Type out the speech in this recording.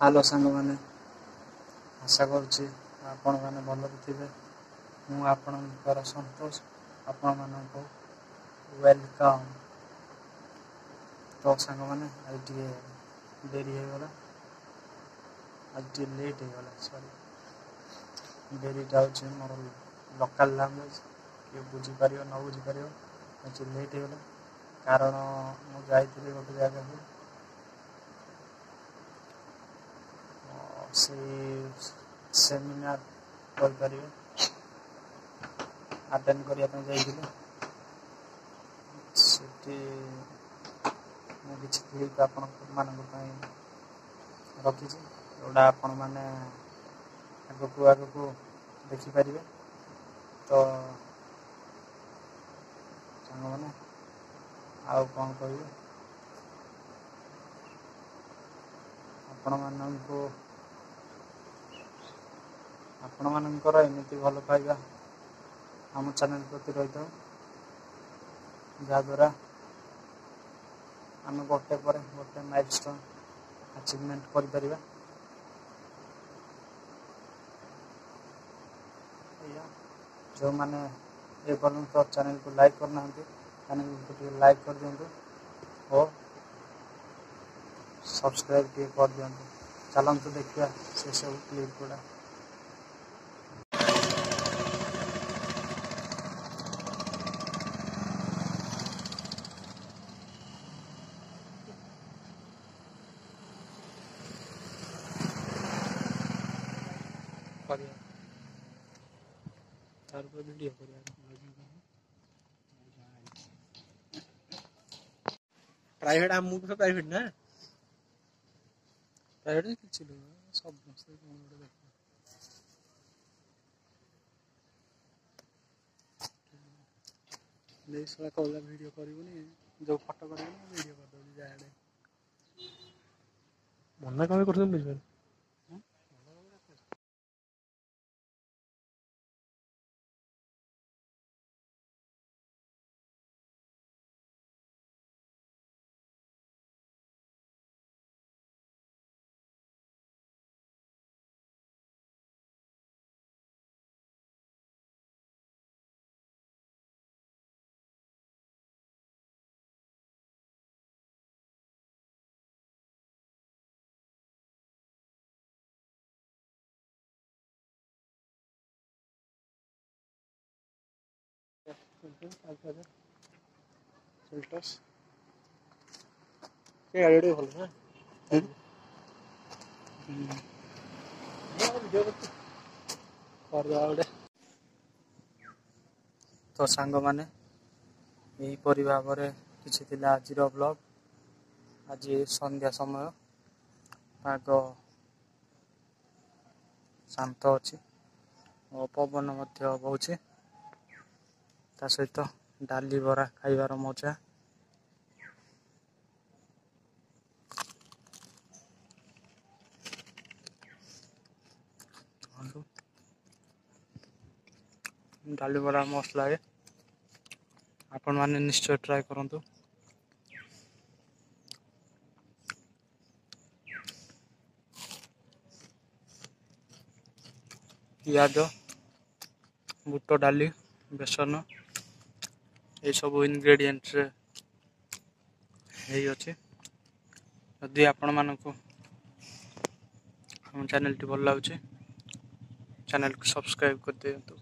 Hello सांग मैंने आशा करुच्ची आपण मैंने भलरे थे। मुझे संतोष आपण मानक वेलकम। तो सांग मैंने आज टे डेरी होगला, आज टे लेट होगला। डेरीटा हूँ मोर लोकल लैंग्वेज किए बुझीपर न बुझीपर आज लेट होगला कारण मुझे गोटे जगह से सेमिनार करें अटेंड करने जाइए किसी क्लिप आपण रखी जोड़ा आपण मैंने आग को देखिपर। तो सांग मैंने आउ कौन कह आपण मानकर एमती भल पाइबा आम चैनल प्रति रही था जहाद्वारा आम गोटे पर गोटे माइलस्टोन अचिवमेंट कर जो मैंने ये पर्यंत चैनल को लाइक करना चैनल को लाइक कर दिंतु और सब्सक्राइब कर दिंतु। चलते देखिए से सब क्लिप गुड़ा। वीडियो प्राइवेट आम तो प्राइवेट ना प्राइवेट किसी सब कहला वीडियो करूनी जो फोटो कर वीडियो कर जाए मना कम कर गाड़ी भल ना गोटे तो सांग मैंने यहीपरि भाव किसी आज ब्लॉग। आज संध्या समय पाग शांत अच्छी और पवन बहुचे ता सहित डाली बरा खाइबार मजा। डाली बरा मस्त लगे आपण मैंने निश्चय ट्राए करंतु। पियाज बुट डाली बेसन ये सब इनग्रेडिएंट्स अच्छे। यदि आपण मानक हम चैनल टी भल लगे चैनल को सब्सक्राइब कर दिंतु।